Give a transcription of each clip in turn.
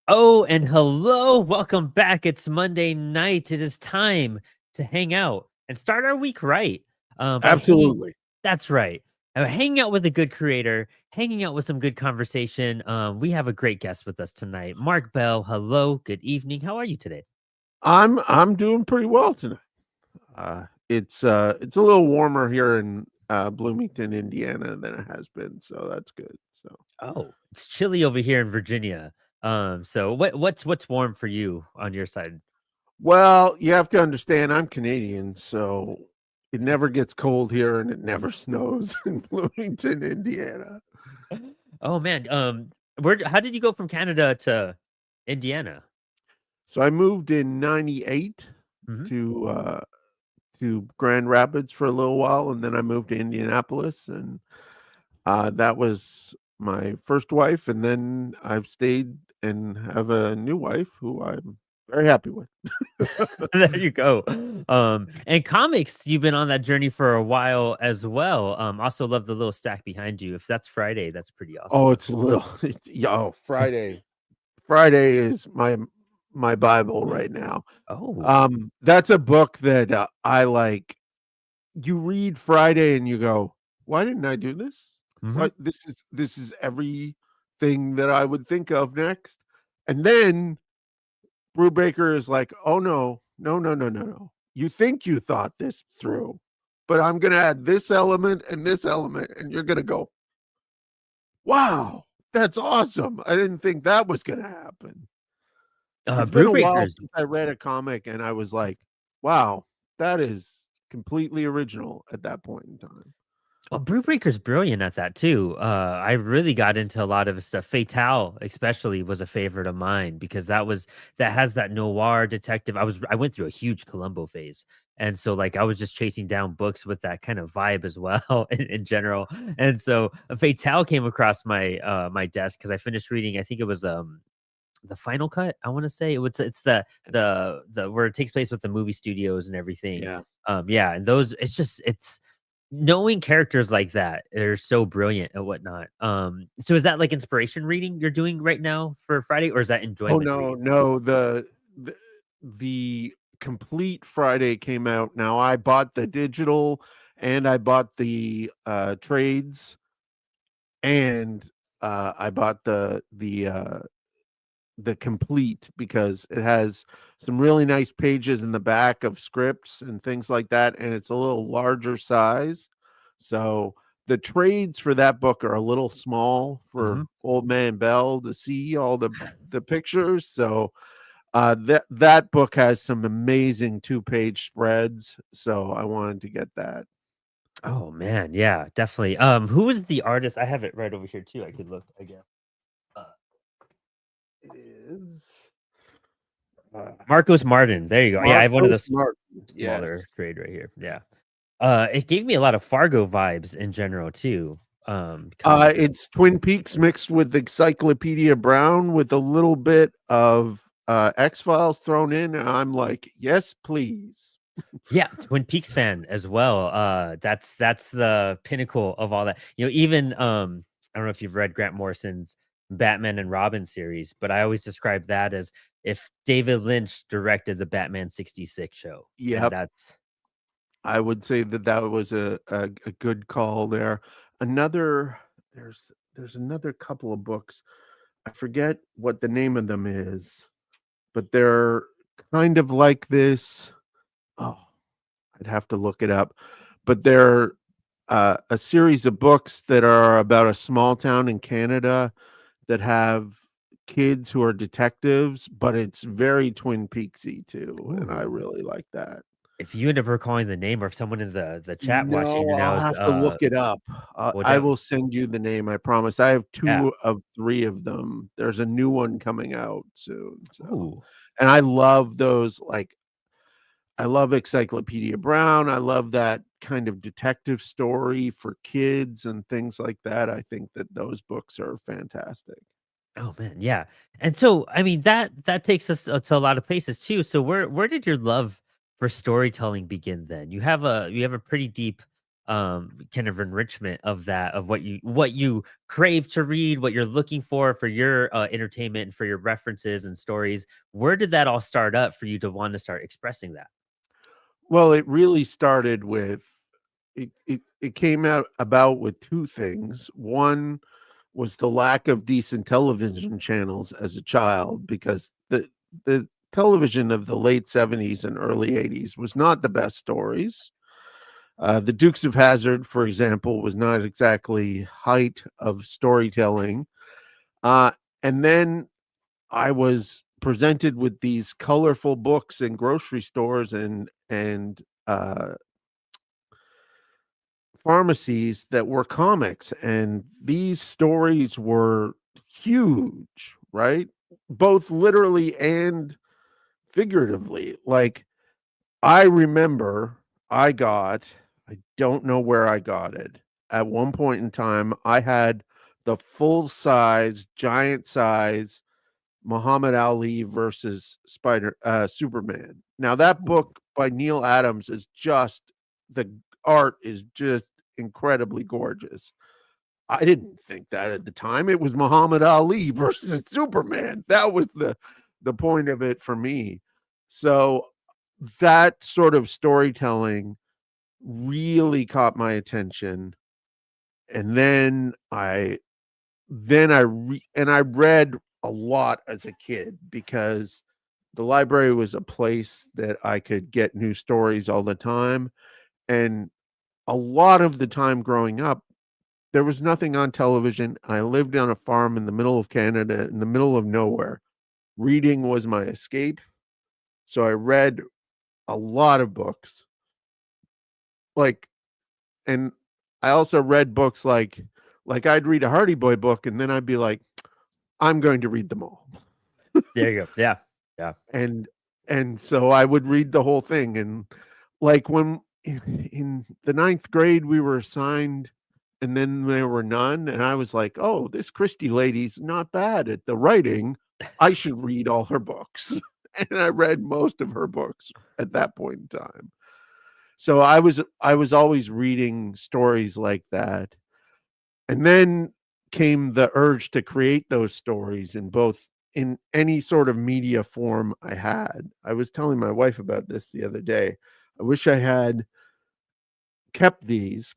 Oh, and hello. Welcome back. It's Monday night. It is time to hang out and start our week right. By hanging, Absolutely. that's right. Hanging out with a good creator, hanging out with some good conversation. We have a great guest with us tonight. Mark Bell. Hello. Good evening. How are you today? I'm doing pretty well tonight. It's a little warmer here in Bloomington, Indiana than it has been, so that's good. So, Oh, it's chilly over here in Virginia. So what's warm for you on your side? well, you have to understand I'm Canadian, so it never gets cold here and it never snows in Bloomington, Indiana. Oh man. How did you go from Canada to Indiana? So I moved in '98 Mhm. to uh to Grand Rapids for a little while, and then I moved to Indianapolis, and that was my first wife, and then I've stayed and have a new wife who I'm very happy with. There you go. And comics, you've been on that journey for a while as well. Also love the little stack behind you. If that's Friday, that's pretty awesome. Oh, it's a little yo, Friday. Friday is my Bible right now. Oh. That's a book that, I like. You read Friday and you go, "Why didn't I do this? Mhm. What this is everything that I would think of next." And then Brubaker is like, "Oh, no. No, no, no, no, no. You think you thought this through, but I'm gonna add this element, and you're gonna go, 'Wow, that's awesome. I didn't think that was gonna happen.'" It's been Brew a while Breakers. since I read a comic, and I was like, "Wow, that is completely original," at that point in time. Well, Brew Breaker's brilliant at that too. I really got into a lot of his stuff. Fatale, especially, was a favorite of mine because that has that noir detective. I went through a huge Columbo phase, and so like I was just chasing down books with that kind of vibe as well in general. And so Fatale came across my desk because I finished reading. I think it was the final cut. I want to say it's the where it takes place with the movie studios and everything. Yeah. Yeah, and those it's knowing characters like that are so brilliant and whatnot. So is that like inspiration reading you're doing right now for Friday, or is that Oh, enjoyment no, reading? no, the the complete Friday came out. Now I bought the digital and I bought the, trades, and, I bought the complete because it has some really nice pages in the back of scripts and things like that, and it's a little larger size. So the trades for that book are a little small for Mhm. old man Bell to see all the pictures. So that book has some amazing two-page spreads. So I wanted to get that. Oh man, yeah, definitely. Who is the artist? I have it right over here too. I could look, I guess. Uh, It is Marcos Martin. There you go. Yeah, I have one of Marcos the Martin. smaller Yes. trade right here. Yeah. It gave me a lot of Fargo vibes in general too. Comic. It's Twin Peaks mixed with Encyclopedia Brown with a little bit of X-Files thrown in. And I'm like, yes, please. Yeah, Twin Peaks fan as well. That's the pinnacle of all that. Even I don't know if you've read Grant Morrison's Batman and Robin series, but I always describe that as if David Lynch directed the Batman 66 show. And Yep. that's I would say that was a good call there. Another there's another couple of books. I forget what the name of them is, but they're kind of like this. Oh, I'd have to look it up. But they're a series of books that are about a small town in Canada that have kids who are detectives, but it's very Twin Peaksy too, and I ooh. really like that. If you end up recalling the name or if someone in the chat watching No, right now I'll is have to look it up. well I that will send you the name, I promise. I have yeah. 2 of 3 of them. There's a new one coming out soon, so Ooh. and I love those, like, I love Encyclopedia Brown. I love that kind of detective story for kids and things like that. I think that those books are fantastic. Oh man, yeah. And so I mean that takes us to a lot of places too. So where did your love for storytelling begin then? You have a pretty deep kind of enrichment of that, of what you crave to read, what you're looking for your entertainment and for your references and stories. Where did that all start up for you to want to start expressing that? Well, it really started with it came out about with 2 things. One was the lack of decent television channels as a child because the television of the late '70s and early '80s was not the best stories. The Dukes of Hazzard, for example, was not exactly height of storytelling. Uh, and then I was presented with these colorful books in grocery stores and pharmacies that were comics, and these stories were huge, right? Both literally and figuratively. Like, I remember I don't know where I got it. At one point in time, I had the full size, giant size Muhammad Ali versus Superman. Now that Ooh. book by Neil Adams is just the art is just incredibly gorgeous. I didn't think that at the time. It was Muhammad Ali versus Superman. That was the point of it for me. So that sort of storytelling really caught my attention. And I read a lot as a kid because the library was a place that I could get new stories all the time. And a lot of the time growing up, there was nothing on television. I lived on a farm in the middle of Canada, in the middle of nowhere. Reading was my escape. So I read a lot of books. Like, and I also read books like I'd read a Hardy Boy book and then I'd be like, I'm going to read them all. There you go. Yeah. Yeah. And and so I would read the whole thing. And like when in the ninth grade we were assigned and then there were none, and I was like, oh, this Christie lady's not bad at the writing. I should read all her books. And I read most of her books at that point in time. So I was always reading stories like that. And then came the urge to create those stories in any sort of media form I had. I was telling my wife about this the other day. I wish I had kept these,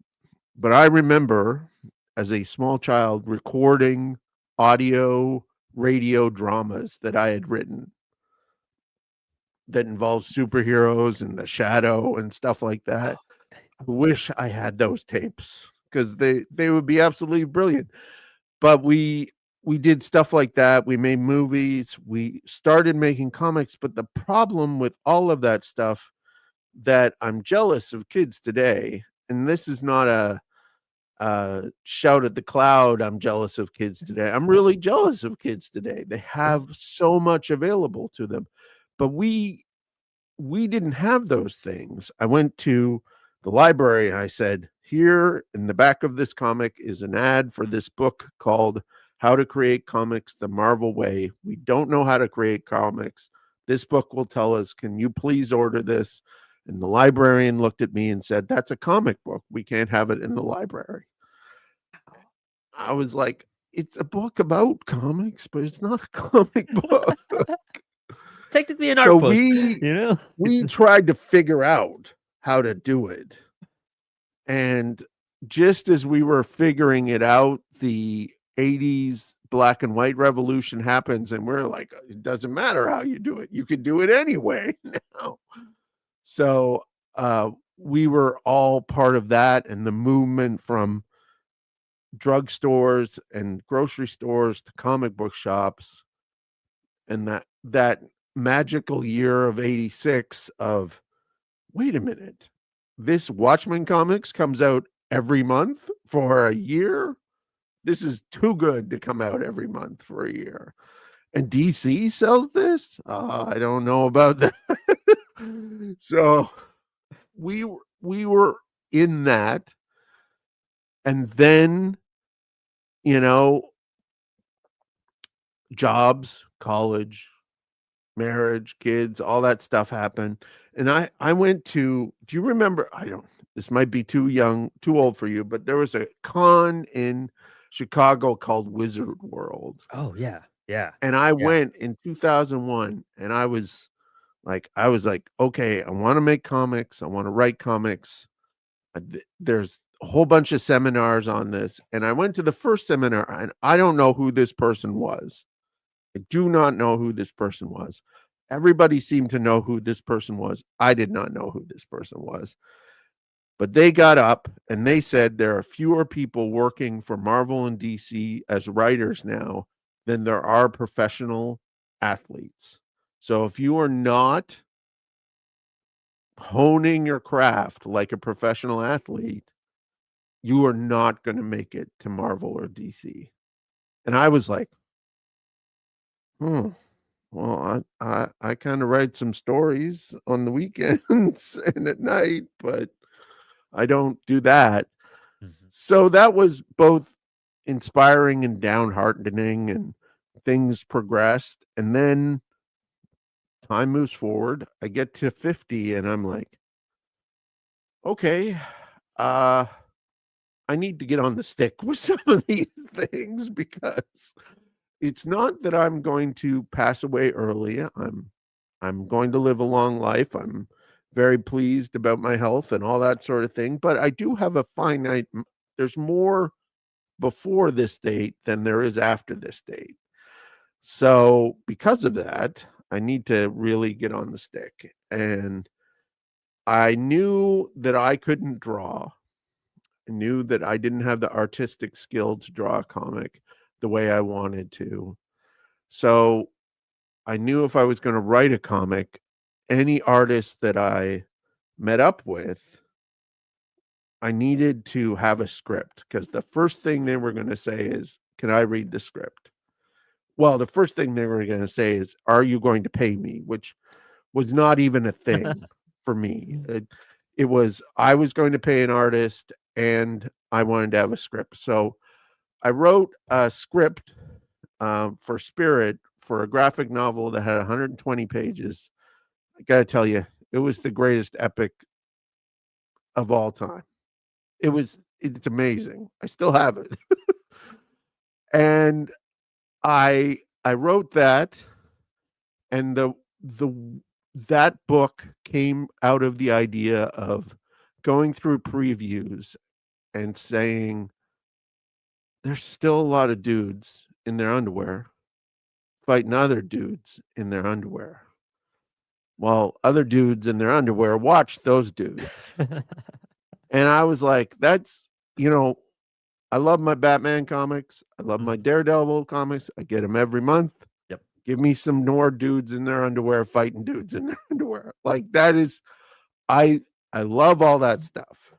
but I remember as a small child recording audio radio dramas that I had written that involved superheroes and the shadow and stuff like that. I wish I had those tapes because they would be absolutely brilliant. But we did stuff like that. We made movies. We started making comics. But the problem with all of that stuff that I'm jealous of kids today, and this is not a shout at the cloud. I'm jealous of kids today. I'm really jealous of kids today. They have so much available to them, but we didn't have those things. I went to the library. I said, here in the back of this comic is an ad for this book called How to Create Comics the Marvel Way. We don't know how to create comics. This book will tell us, can you please order this? And the librarian looked at me and said, that's a comic book. We can't have it in the library. I was like, it's a book about comics, but it's not a comic book. Technically an So art book, we you know? we tried to figure out how to do it. And just as we were figuring it out, the '80s black and white revolution happens, and we're like, it doesn't matter how you do it. You could do it anyway now. So we were all part of that and the movement from drugstores and grocery stores to comic book shops, and that magical year of '86 of wait a minute, this Watchmen comics comes out every month for a year. This is too good to come out every month for a year. And DC sells this? I don't know about that. So we were in that, and then you know, jobs, college, marriage, kids, all that stuff happened. And I went to, do you remember? I don't, this might be too old for you, but there was a con in Chicago called Wizard World. Oh yeah, yeah, And I yeah. went in 2001 and I was like, okay, I want to make comics. I want to write comics. There's a whole bunch of seminars on this. And I went to the first seminar and I don't know who this person was. I do not know who this person was. Everybody seemed to know who this person was. I did not know who this person was. But they got up and they said there are fewer people working for Marvel and DC as writers now than there are professional athletes. So if you are not honing your craft like a professional athlete, you are not going to make it to Marvel or DC. And I was like, hmm, well, I kind of write some stories on the weekends and at night, but I don't do that. Mhm. So that was both inspiring and downheartening, and things progressed. And then time moves forward. I get to 50 and I'm like, okay, uh, I need to get on the stick with some of these things because it's not that I'm going to pass away early. I'm going to live a long life. I'm very pleased about my health and all that sort of thing, but I do have a finite there's more before this date than there is after this date. So, because of that, I need to really get on the stick. And I knew that I couldn't draw. I knew that I didn't have the artistic skill to draw a comic the way I wanted to. So, I knew if I was going to write a comic, any artist that I met up with, I needed to have a script because the first thing they were going to say is, "Can I read the script?" Well, the first thing they were going to say is, "Are you going to pay me?" Which was not even a thing for me. It was I was going to pay an artist and I wanted to have a script. So I wrote a script for Spirit for a graphic novel that had 120 pages. I got to tell you, it was the greatest epic of all time. It's amazing. I still have it. And I wrote that, and the that book came out of the idea of going through previews and saying there's still a lot of dudes in their underwear fighting other dudes in their underwear. While other dudes in their underwear watch those dudes. And I was like, that's, you know, I love my Batman comics. I love my Mhm. Daredevil comics. I get them every month. Yep. Give me some more dudes in their underwear fighting dudes in their underwear. Like that is I I love all that stuff.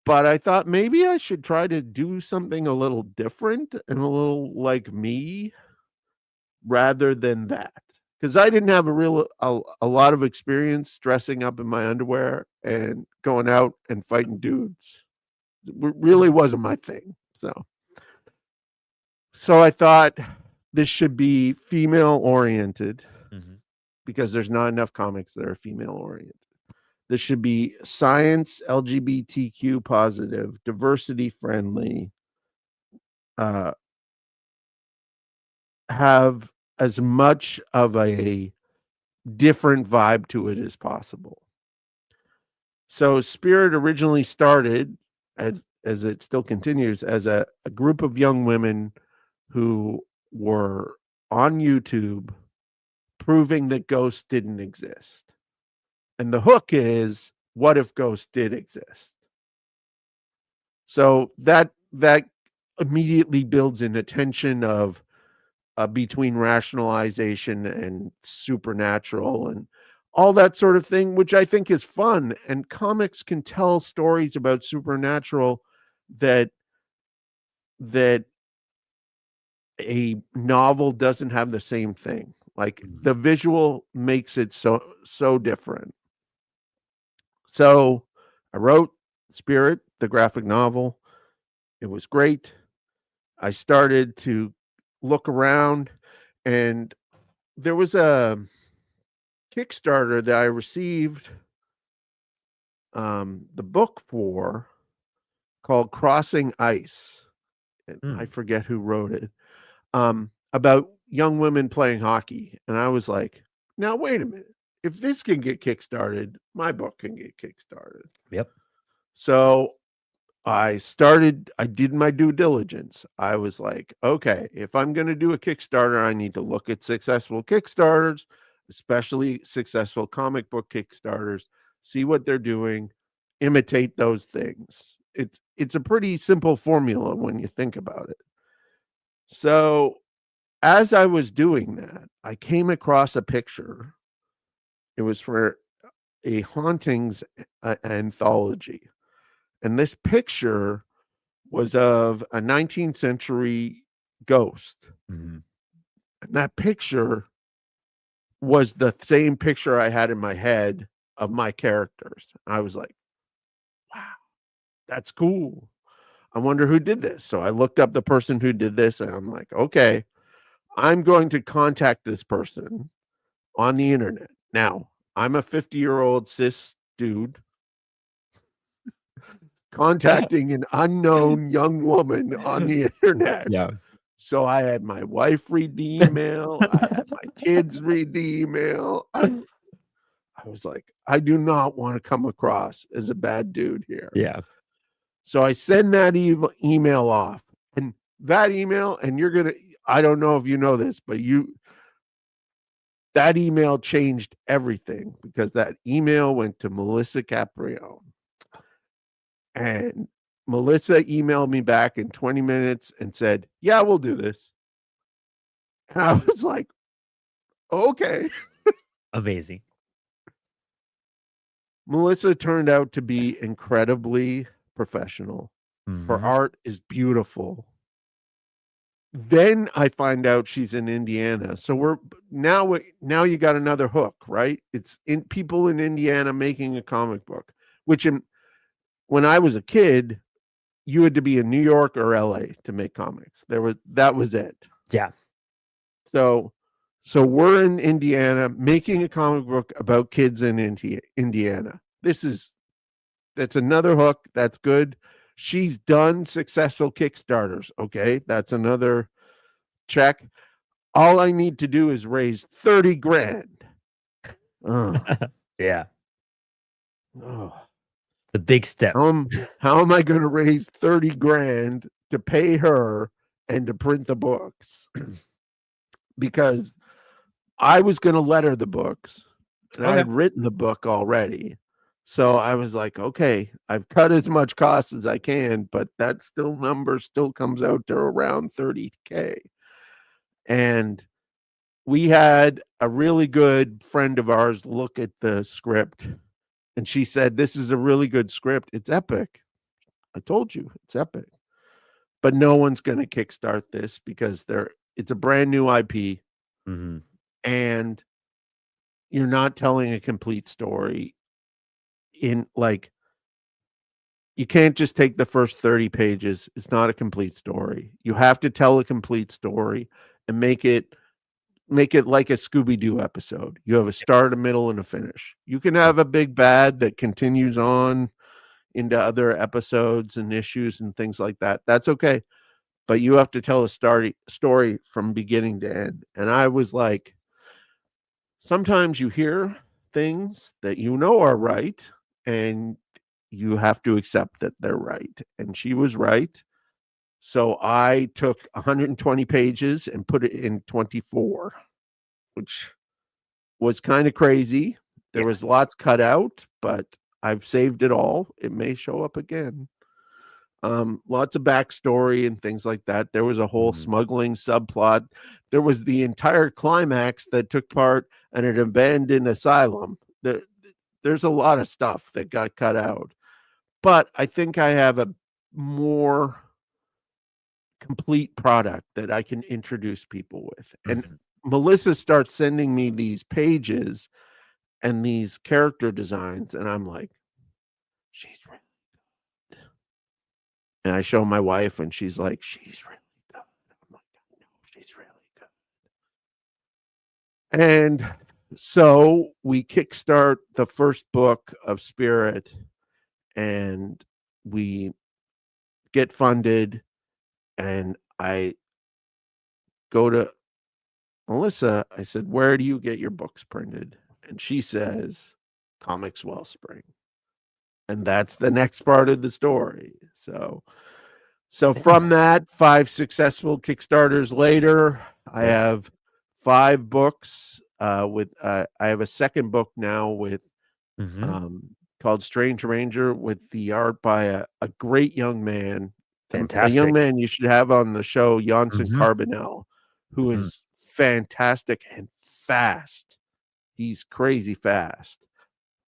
But I thought maybe I should try to do something a little different and a little like me rather than that. Because I didn't have a lot of experience dressing up in my underwear and going out and fighting dudes. It really wasn't my thing. So I thought this should be female oriented Mhm. because there's not enough comics that are female oriented. This should be science, LGBTQ positive, diversity friendly, uh, have as much of a different vibe to it as possible. So Spirit originally started as it still continues as a group of young women who were on YouTube proving that ghosts didn't exist. And the hook is, what if ghosts did exist? So that immediately builds in a tension of between rationalization and supernatural and all that sort of thing, which I think is fun. And comics can tell stories about supernatural that that a novel doesn't have the same thing. Like Mhm. the visual makes it so different. So I wrote Spirit, the graphic novel. It was great. I started to look around and there was a Kickstarter that I received the book for called Crossing Ice. I Mm. forget who wrote it. About young women playing hockey. And I was like, now, wait a minute. If this can get kickstarted, my book can get kickstarted. Yep. So I did my due diligence. I was like, okay, if I'm going to do a Kickstarter, I need to look at successful Kickstarters, especially successful comic book Kickstarters, see what they're doing, imitate those things. It's a pretty simple formula when you think about it. So as I was doing that, I came across a picture. It was for a hauntings anthology. And this picture was of a 19th century ghost. Mm-hmm. And that picture was the same picture I had in my head of my characters. I was like, wow, that's cool. I wonder who did this. So I looked up the person who did this and I'm like, okay, I'm going to contact this person on the internet. Now, I'm a 50-year-old cis dude contacting an unknown young woman on the internet. Yeah. So I had my wife read the email. I had my kids read the email. I was like, I do not want to come across as a bad dude here. Yeah. So I send that email off. And that email, and I don't know if you know this, but that email changed everything because that email went to Melissa Caprione. And Melissa emailed me back in 20 minutes and said, yeah, we'll do this. And I was like, okay. Amazing. Melissa turned out to be incredibly professional. Her Mm-hmm. art is beautiful. Then I find out she's in Indiana. So now you got another hook, right? It's in people in Indiana making a comic book, which when I was a kid, you had to be in New York or LA to make comics. That was it. Yeah. So we're in Indiana making a comic book about kids in Indiana. That's another hook. That's good. She's done successful Kickstarters. Okay. That's another check. All I need to do is raise 30 grand. Oh, Yeah. oh. The big step. How am I going to raise 30 grand to pay her and to print the books? Because I was going to let her the books and I Okay. had written the book already. So I was like, okay, I've cut as much cost as I can, but that number still comes out to around 30K. And we had a really good friend of ours look at the script and she said, this is a really good script. It's epic. I told you it's epic. But no one's going to kickstart this because it's a brand new IP. Mm-hmm. And you're not telling a complete story you can't just take the first 30 pages. It's not a complete story. You have to tell a complete story and make it like a Scooby-Doo episode. You have a start, a middle, and a finish. You can have a big bad that continues on into other episodes and issues and things like that. That's okay. But you have to tell a story from beginning to end. And I was like, sometimes you hear things that are right, and you have to accept that they're right. And she was right. So I took 120 pages and put it in 24, which was kind of crazy. There Yeah. was lots cut out, but I've saved it all. It may show up again. Lots of backstory and things like that. There was a whole Mm-hmm. smuggling subplot. There was the entire climax that took part in an abandoned asylum. There's a lot of stuff that got cut out, but I think I have a more complete product that I can introduce people with. And Mm-hmm. Melissa starts sending me these pages and these character designs, and I'm like, she's really good. And I show my wife, and she's like, she's really good. I'm like, no, she's really good. And so we kickstart the first book of Spirit, and we get funded, and I go to Melissa. I said, "Where do you get your books printed?" And she says, "Comix Wellspring." And that's the next part of the story. So from that, 5 successful Kickstarters later, I Yep. have 5 books, I have a second book now with, Hmm. um, called Strange Ranger, with the art by a great young man, a young Fantastic. man you should have on the show, Janssen Hmm. Carbonell, who Hmm. is fantastic and fast. He's crazy fast.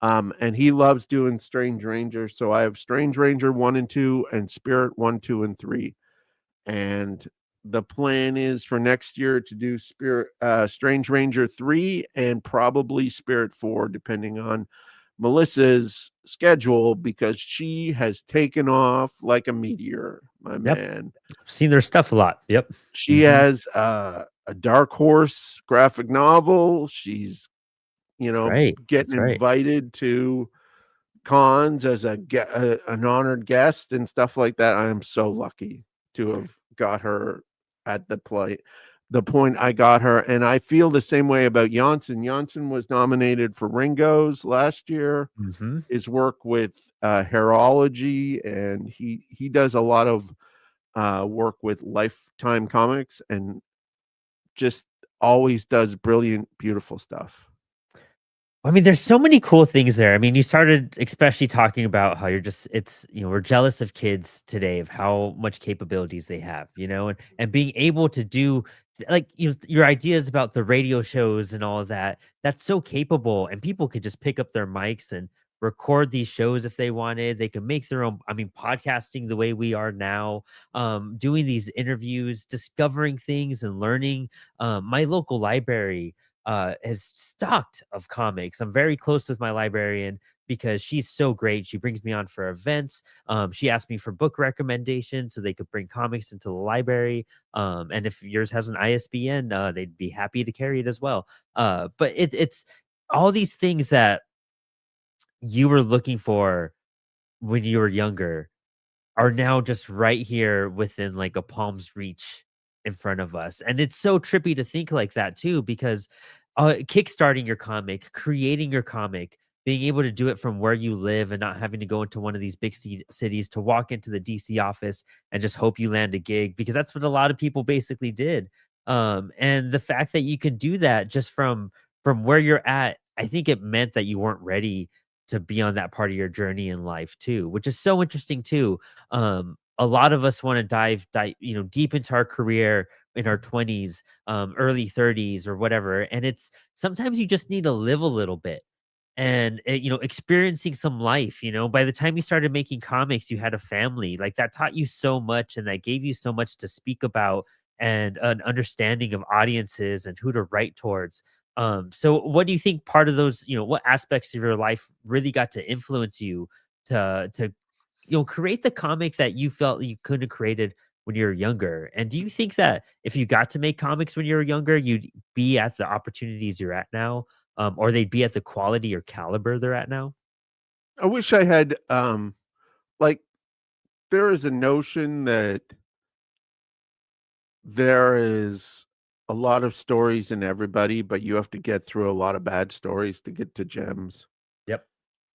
And he loves doing Strange Ranger. So I have Strange Ranger 1 and 2 and Spirit 1, 2, and 3. And the plan is for next year to do Strange Ranger 3 and probably Spirit 4, depending on Melissa's schedule, because she has taken off like a meteor, my Yep. man. I've seen their stuff a lot. Yep. She Hmm. has a Dark Horse graphic novel. She's, That's right. getting That's right. invited to cons as an honored guest and stuff like that. I am so lucky to have got her at the point I got her, and I feel the same way about Janssen. Janssen was nominated for Ringo's last year. Hmm. His work with Herology, and he does a lot of work with Lifetime Comics, and just always does brilliant, beautiful stuff. I mean, there's so many cool things there. I mean, you started especially talking about how we're jealous of kids today of how much capabilities they have, and being able to do like, your ideas about the radio shows and all of that. That's so capable. And people could just pick up their mics and record these shows if they wanted. They could make their own, I mean, podcasting the way we are now, doing these interviews, discovering things and learning. My local library is stocked of comics. I'm very close with my librarian because she's so great. She brings me on for events. She asked me for book recommendations so they could bring comics into the library. And if yours has an ISBN, they'd be happy to carry it as well. But it's all these things that you were looking for when you were younger are now just right here within like a palm's reach in front of us. And it's so trippy to think like that too, because kickstarting your comic, creating your comic, being able to do it from where you live and not having to go into one of these big cities to walk into the DC office and just hope you land a gig, because that's what a lot of people basically did. And the fact that you can do that just from where you're at, I think it meant that you weren't ready to be on that part of your journey in life too, which is so interesting too. A lot of us want to dive deep into our career in our 20s, early 30s or whatever, and it's sometimes you just need to live a little bit and experiencing some life. By the time you started making comics, you had a family like that taught you so much and that gave you so much to speak about and an understanding of audiences and who to write towards. So what do you think part of those, what aspects of your life really got to influence you to create the comic that you felt you couldn't have created when you were younger? And do you think that if you got to make comics when you were younger, you'd be at the opportunities you're at now? Or they'd be at the quality or caliber they're at now? I wish I had, like, there is a notion that there is a lot of stories in everybody, but you have to get through a lot of bad stories to get to gems. Yep.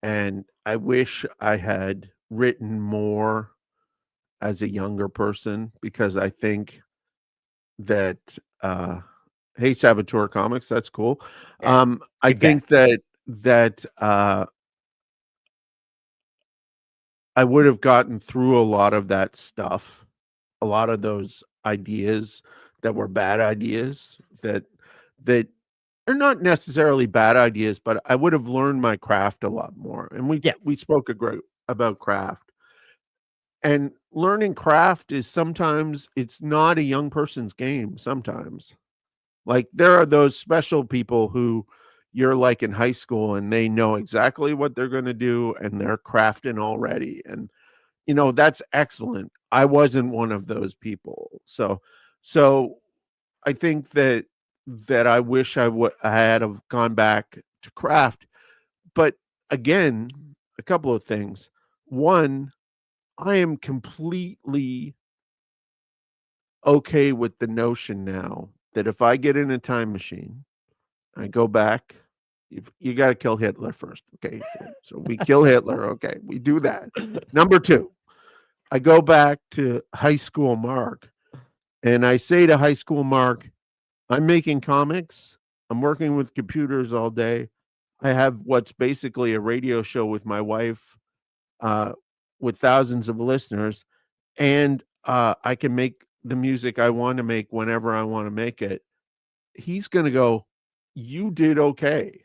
And I wish I had written more as a younger person, because I think that, hey, Saboteur Comics, that's cool. Yeah. I Big fan. think that I would have gotten through a lot of that stuff, a lot of those ideas that were bad ideas, that are not necessarily bad ideas, but I would have learned my craft a lot more. And Yeah. we spoke a great about craft. And learning craft is sometimes it's not a young person's game sometimes. Like, there are those special people who you're like in high school and they know exactly what they're gonna do and they're crafting already, and, that's excellent. I wasn't one of those people. So I think that I wish I had have gone back to craft. But again, a couple of things. one, I am completely okay with the notion now that if I get in a time machine, I go back, you got to kill Hitler first. Okay. So we kill Hitler. Okay. We do that. Number two, I go back to high school Mark and I say to high school Mark, I'm making comics. I'm working with computers all day. I have what's basically a radio show with my wife, uh, with thousands of listeners, and I can make the music I want to make whenever I want to make it. He's going to go, you did okay.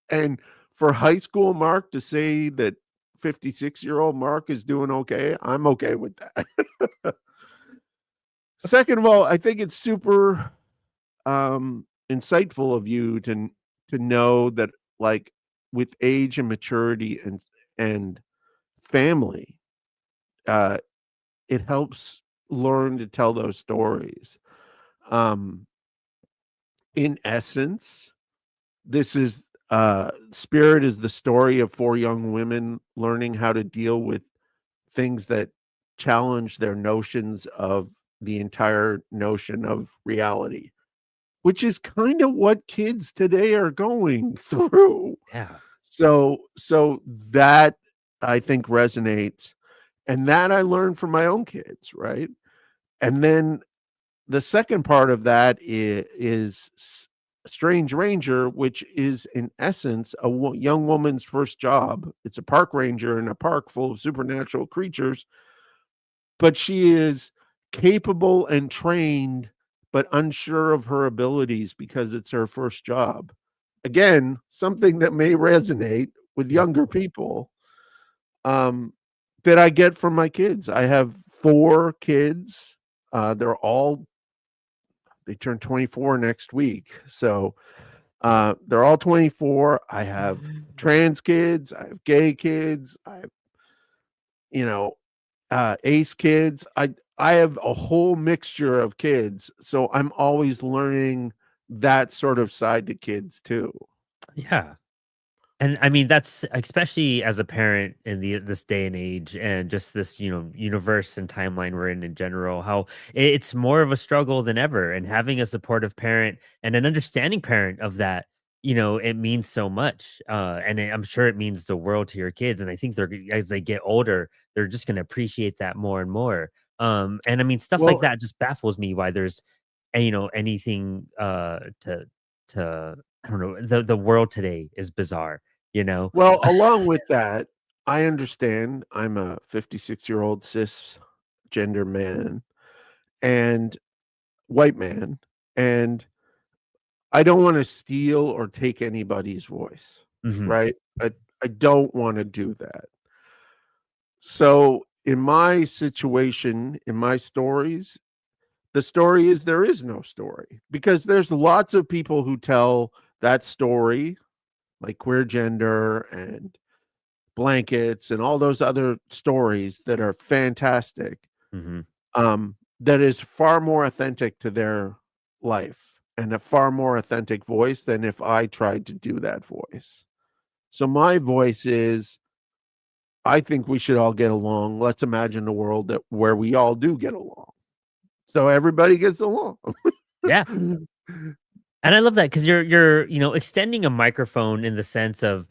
And for high school Mark to say that 56-year-old Mark is doing okay, I'm okay with that. Second of all, I think it's super insightful of you to know that, like, with age and maturity and family, uh it helps learn to tell those stories. um in essence, this is Spirit is the story of four young women learning how to deal with things that challenge their notions of the entire notion of reality, which is kind of what kids today are going through. Yeah. So that I think resonates, and that I learned from my own kids, right? And then the second part of that is Strange Ranger, which is in essence a young woman's first job. It's a park ranger in a park full of supernatural creatures, but she is capable and trained, but unsure of her abilities because it's her first job. Again, something that may resonate with Yeah. younger people, um, that I get from my kids. I have four kids. They're all they turn 24 next week. So they're all 24. I have trans kids, I have gay kids, I have, you know, ace kids. I have a whole mixture of kids. So I'm always learning that sort of side to kids too. Yeah. And I mean, that's especially as a parent in this day and age, and just this, universe and timeline we're in general, how it's more of a struggle than ever. And having a supportive parent and an understanding parent of that, it means so much. I'm sure it means the world to your kids. And I think as they get older, they're just going to appreciate that more and more. And I mean, stuff like Well, that just baffles me why there's, anything to I don't know. The world today is bizarre, you know? well, along with that, I understand I'm a 56-year-old cisgender man and white man, and I don't want to steal or take anybody's voice, Mhm. right? I don't want to do that. So in my situation, in my stories, the story is there is no story because there's lots of people who tell that story, like queer gender and blankets and all those other stories that are fantastic, Mhm. that is far more authentic to their life and a far more authentic voice than if I tried to do that voice. So my voice is, I think we should all get along. Let's imagine a world where we all do get along. So everybody gets along. Yeah. And I love that because you're, extending a microphone in the sense of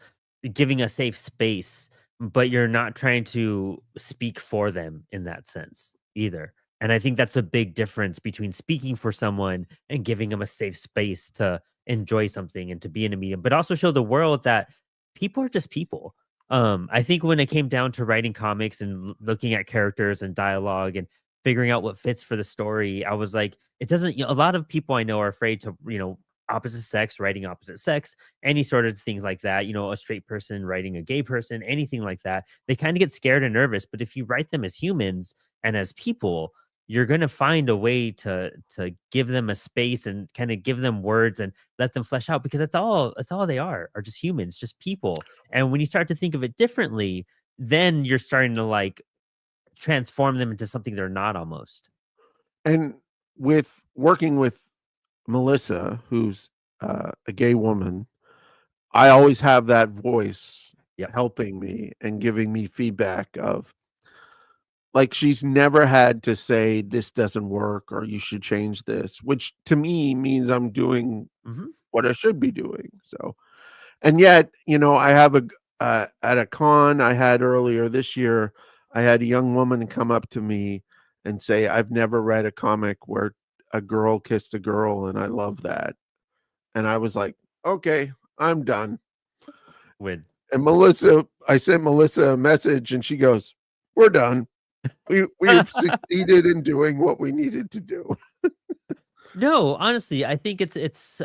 giving a safe space, but you're not trying to speak for them in that sense either. And I think that's a big difference between speaking for someone and giving them a safe space to enjoy something and to be in a medium, but also show the world that people are just people. I think when it came down to writing comics and looking at characters and dialogue and figuring out what fits for the story, I was like, it doesn't, a lot of people I know are afraid to, opposite sex, writing opposite sex, any sort of things like that, a straight person writing a gay person, anything like that. They kind of get scared and nervous. But if you write them as humans and as people, you're going to find a way to give them a space and kind of give them words and let them flesh out because that's all they are just humans, just people. And when you start to think of it differently, then you're starting to like transform them into something they're not almost. And with working with Melissa, who's a gay woman, I always have that voice Yep. helping me and giving me feedback of like, she's never had to say, "This doesn't work," or "You should change this," which to me means I'm doing Mhm. what I should be doing, so and yet, I have at a con I had earlier this year, I had a young woman come up to me and say, "I've never read a comic where a girl kissed a girl, and I love that." And I was like, "Okay, I'm done." Win. And I sent Melissa a message and she goes, "We're done. We've succeeded in doing what we needed to do." No, honestly, I think it's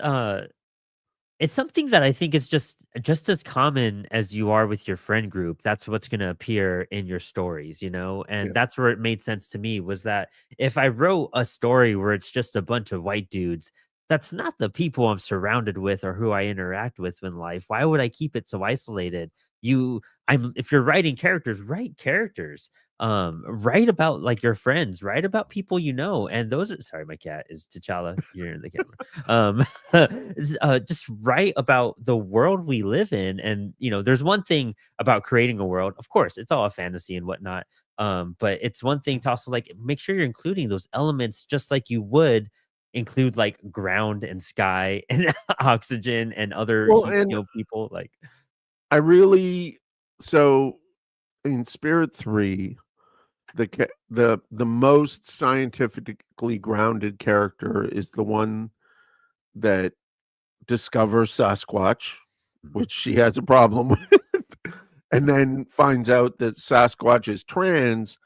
something that I think is just as common as you are with your friend group. That's what's gonna appear in your stories, you know? And Yeah. that's where it made sense to me was that if I wrote a story where it's just a bunch of white dudes, that's not the people I'm surrounded with or who I interact with in life. Why would I keep it so isolated? You I'm If you're writing characters, write characters. Write about like your friends, write about people you know. And those are sorry, my cat is T'Challa. You're in the camera. Um just write about the world we live in. And there's one thing about creating a world. Of course, it's all a fantasy and whatnot. But it's one thing to also like make sure you're including those elements just like you would include like ground and sky and oxygen and other Well, and people like I really so in Spirit 3, the most scientifically grounded character is the one that discovers Sasquatch, Mhm. which she has a problem with, and then finds out that Sasquatch is trans,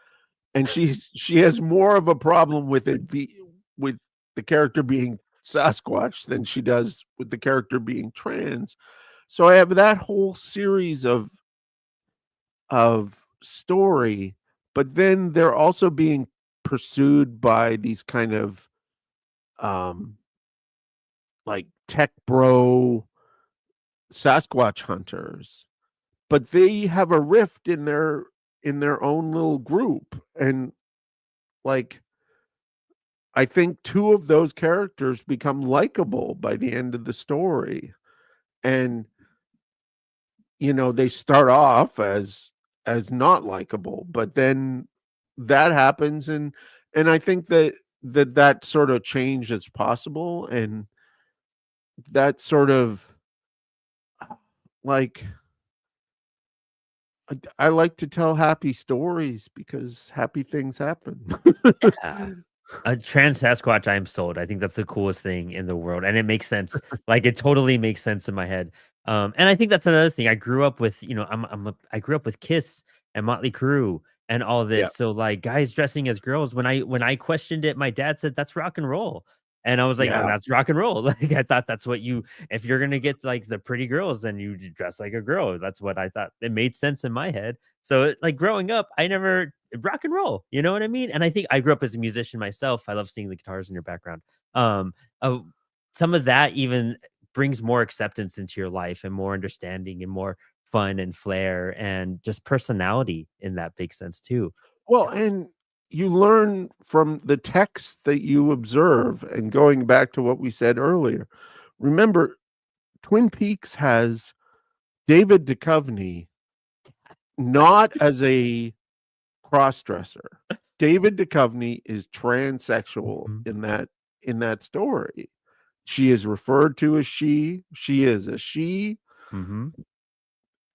and she has more of a problem with with the character being Sasquatch than she does with the character being trans. So I have that whole series of story, but then they're also being pursued by these kind of um like tech bro Sasquatch hunters, but they have a rift in their own little group. And like I think two of those characters become likable by the end of the story. And they start off as not likable, but then that happens. And I think that sort of change is possible. And that sort of like I like to tell happy stories because happy things happen. yeah. A trans Sasquatch, I am sold. I think that's the coolest thing in the world, and it makes sense. Like it totally makes sense in my head. And I think that's another thing. I grew up with, I grew up with Kiss and Motley Crue and all Yeah, this. So like guys dressing as girls, when I questioned it, my dad said that's rock and roll. And I was like, oh, yeah. that's rock and roll. Like I thought that's what if you're gonna get like the pretty girls, then you dress like a girl. That's what I thought. It made sense in my head. So like growing up, I never rock and roll, you know what I mean? And I think I grew up as a musician myself. I love seeing the guitars in your background. Um, uh, some of that even brings more acceptance into your life and more understanding and more fun and flair and just personality in that big sense too. Well, Yeah. and you learn from the text that you observe. And going back to what we said earlier, remember, Twin Peaks has David Duchovny not as a cross-dresser. David Duchovny is transsexual Mhm. in that story. She is referred to as she. She is a she, Mhm.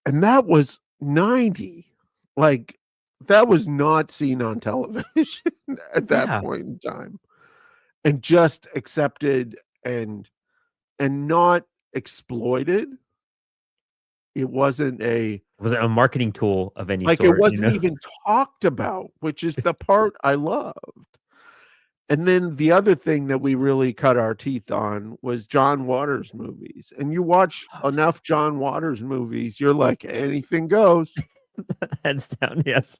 and that was 90. Like, that was not seen on television at that Yeah. point in time, and just accepted and not exploited. It wasn't a Was it a marketing tool of any like, it sort, wasn't even talked about, which is the part I loved. And then the other thing that we really cut our teeth on was John Waters movies. And you watch Oh, enough John Waters movies, you're like, anything goes. hands down, yes.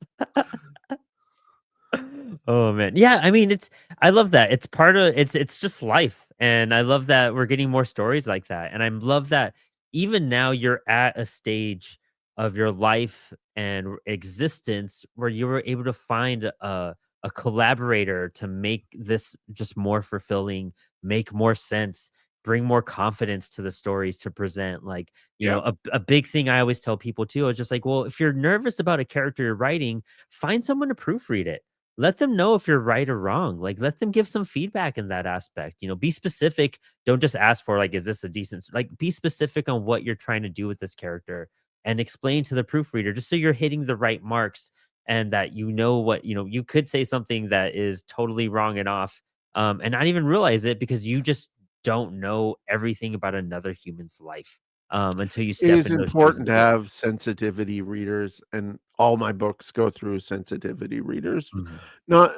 Oh man. Yeah, I mean I love that. It's part of it's just life. And I love that we're getting more stories like that. And I love that even now you're at a stage of your life and existence where you were able to find a collaborator to make this just more fulfilling, make more sense. bring more confidence to the stories to present. Like, Yeah. a big thing I always tell people too is just like, well, if you're nervous about a character you're writing, find someone to proofread it. Let them know if you're right or wrong. Like, let them give some feedback in that aspect. Be specific. Don't just ask for like, is this a decent, like, be specific on what you're trying to do with this character and explain to the proofreader just so you're hitting the right marks and that you could say something that is totally wrong and off, and not even realize it because you just don't know everything about another human's life, until you It step is in those shoes important and to do it. have sensitivity readers, and all my books go through sensitivity readers. Mhm. Not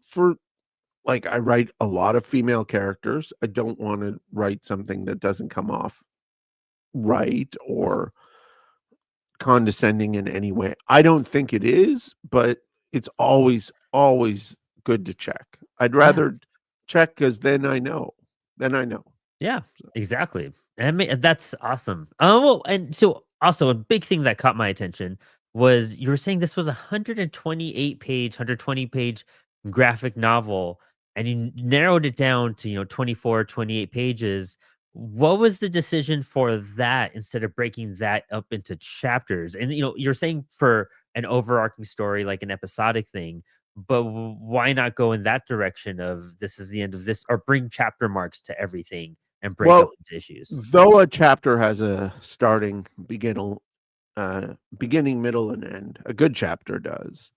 for like, I write a lot of female characters. I don't wanna write something that doesn't come off right or condescending in any way. I don't think it is, but it's always good to check. I'd Yeah. rather check because then I know. Then I know. Yeah, So exactly. And that's awesome. Well, and so also a big thing that caught my attention was you were saying this was a 120-page graphic novel, and you narrowed it down to 24, 28 pages. What was the decision for that instead of breaking that up into chapters? And you're saying for an overarching story, like an episodic thing, but why not go in that direction of this is the end of this, or bring chapter marks to everything and break up well, into issues? though a chapter has a starting, beginning, middle, and end, a good chapter does,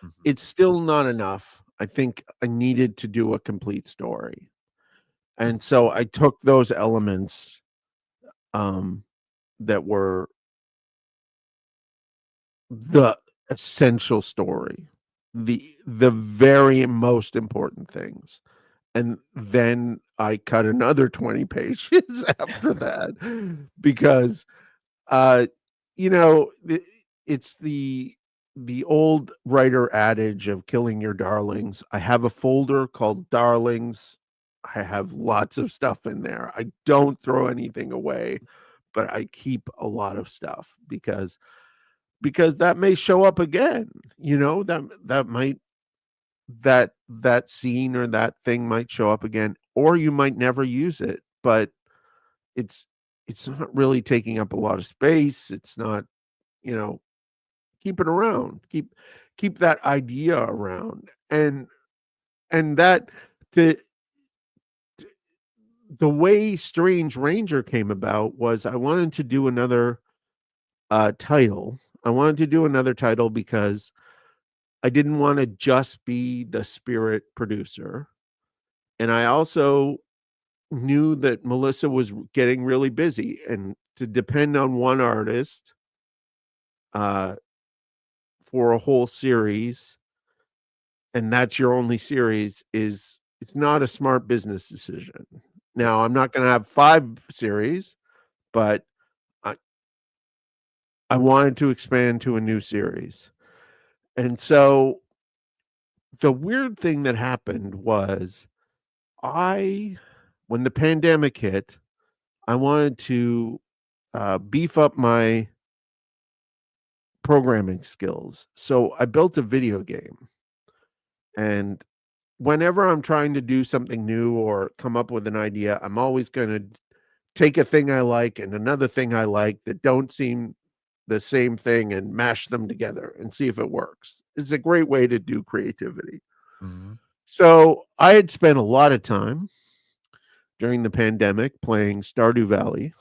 Mhm. it's still not enough. I think I needed to do a complete story. Hmm. And so I took those elements, um, that were the essential story, the very most important things, and then I cut another 20 pages after that because, uh, it's the old writer adage of killing your darlings. I have a folder called Darlings. I have lots of stuff in there. I don't throw anything away, but I keep a lot of stuff because that may show up again, that might that scene or that thing might show up again, or you might never use it, but it's it's not really taking up a lot of space. It's not, you know, keep it around. Keep that idea around. And that the the way Strange Ranger came about was I wanted to do another title. I wanted to do another title because I didn't want to just be the spirit producer. And I also knew that Melissa was getting really busy, and to depend on one artist uh, for a whole series, and that's your only series, is it's not a smart business decision. Yeah. Now, I'm not going to have 5 series, but I, I wanted to expand to a new series. And so the weird thing that happened was I, when the pandemic hit, I wanted to beef up my programming skills. So I built a video game. And whenever I'm trying to do something new or come up with an idea, I'm always going to take a thing I like and another thing I like that don't seem the same thing and mash them together and see if it works. It's a great way to do creativity. Mhm. So I had spent a lot of time during the pandemic playing Stardew Valley,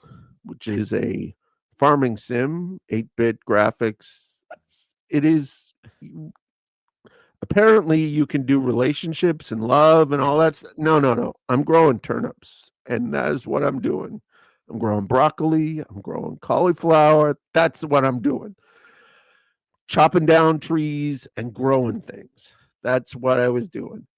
which is a farming sim, 8-bit graphics. It is apparently you can do relationships and love and all that stuff. No, no, no. I'm growing turnips, and that is what I'm doing. I'm growing broccoli, I'm growing cauliflower. That's what I'm doing. Chopping down trees and growing things. That's what I was doing.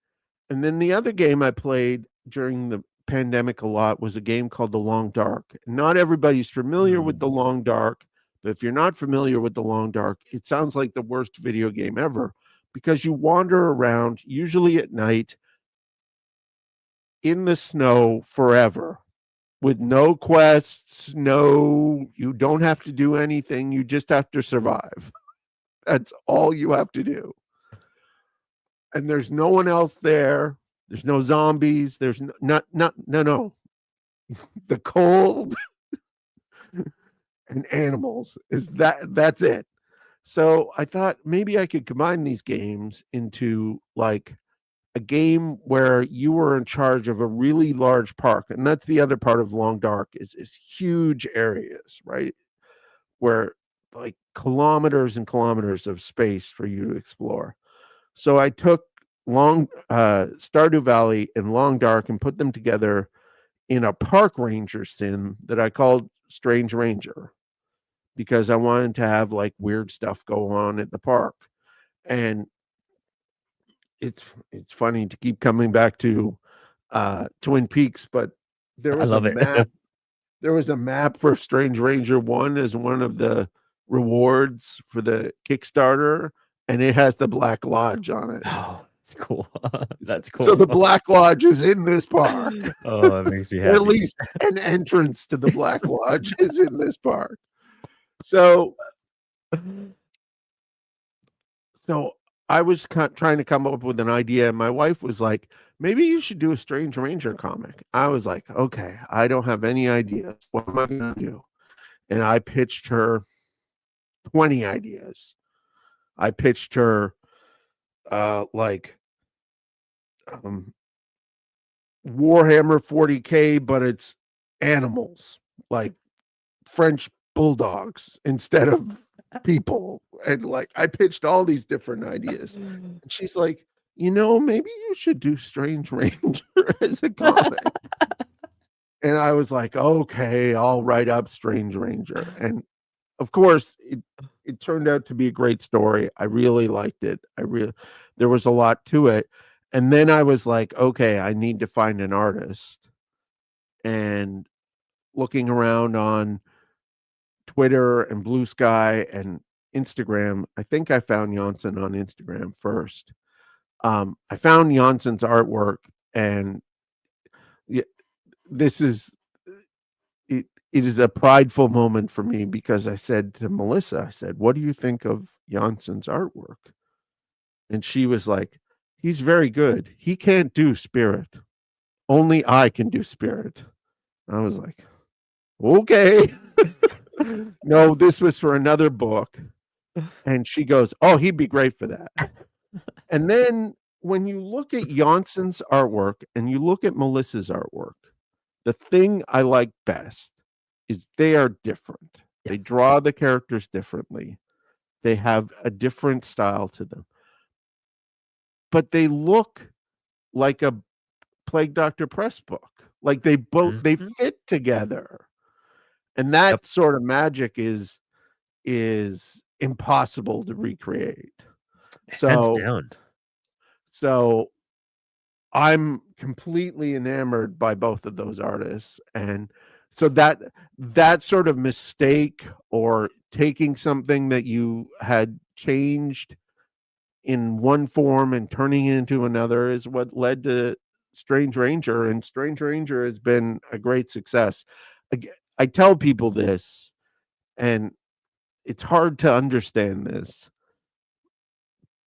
And then the other game I played during the pandemic a lot was a game called The Long Dark. Not everybody's familiar with Mm. The Long Dark, but if you're not familiar with The Long Dark, it sounds like the worst video game ever because you wander around, usually at night, in the snow forever with no quests, you don't have to do anything. You just have to survive. That's all you have to do. And there's no one else there. There's no zombies. There's no, not, no, no. the cold, and animals. That's it. So I thought maybe I could combine these games into like a game where you were in charge of a really large park. And that's the other part of Long Dark is huge areas, right? Where like kilometers and kilometers of space for you to explore. So I took Stardew Valley and Long Dark and put them together in a park ranger sim that I called Strange Ranger because I wanted to have like weird stuff go on at the park. And it's funny to keep coming back to Twin Peaks, but there I was a love it. map. There was a map for Strange Ranger 1 as one of the rewards for the Kickstarter, and it has the Black Lodge on it. Oh, it's cool. That's So cool. the Black Lodge is in this park. Oh, it makes me Or at happy. least an entrance to the Black Lodge is in this park. So So I was trying to come up with an idea, and my wife was like, "Maybe you should do a Strange Ranger comic." I was like, "Okay, I don't have any ideas. What am I going to do?" And I pitched her 20 ideas. I pitched her like um, Warhammer 40K, but it's animals, like French bulldogs instead of people. And like I pitched all these different ideas. And she's like, maybe you should do Strange Ranger as a comic. And I was like, okay, I'll write up Strange Ranger. And of course, it turned out to be a great story. I really liked it. There was a lot to it. And then I was like, okay, I need to find an artist. And looking around on Twitter and Blue Sky and Instagram, I think I found Janssen on Instagram first. I found Janssen's artwork, and yeah, this is it. It is a prideful moment for me because I said to Melissa, I said, "What do you think of Janssen's artwork?" And she was like, "He's very good. He can't do spirit. Only I can do spirit." I was like, "Okay." No, this was for another book. And she goes, "Oh, he'd be great for that." And then when you look at Janssen's artwork and you look at Melissa's artwork, the thing I like best is they are different. Yeah. They draw the characters differently. They have a different style to them, but they look like a Plague Doctor Press book. Like they Mhm. fit together. And Yep. that sort of magic is impossible to recreate. Hands So down. so I'm completely enamored by both of those artists. And so that sort of mistake or taking something that you had changed in one form and turning it into another is what led to Strange Ranger, and Strange Ranger has been a great success. I tell people this, and it's hard to understand this,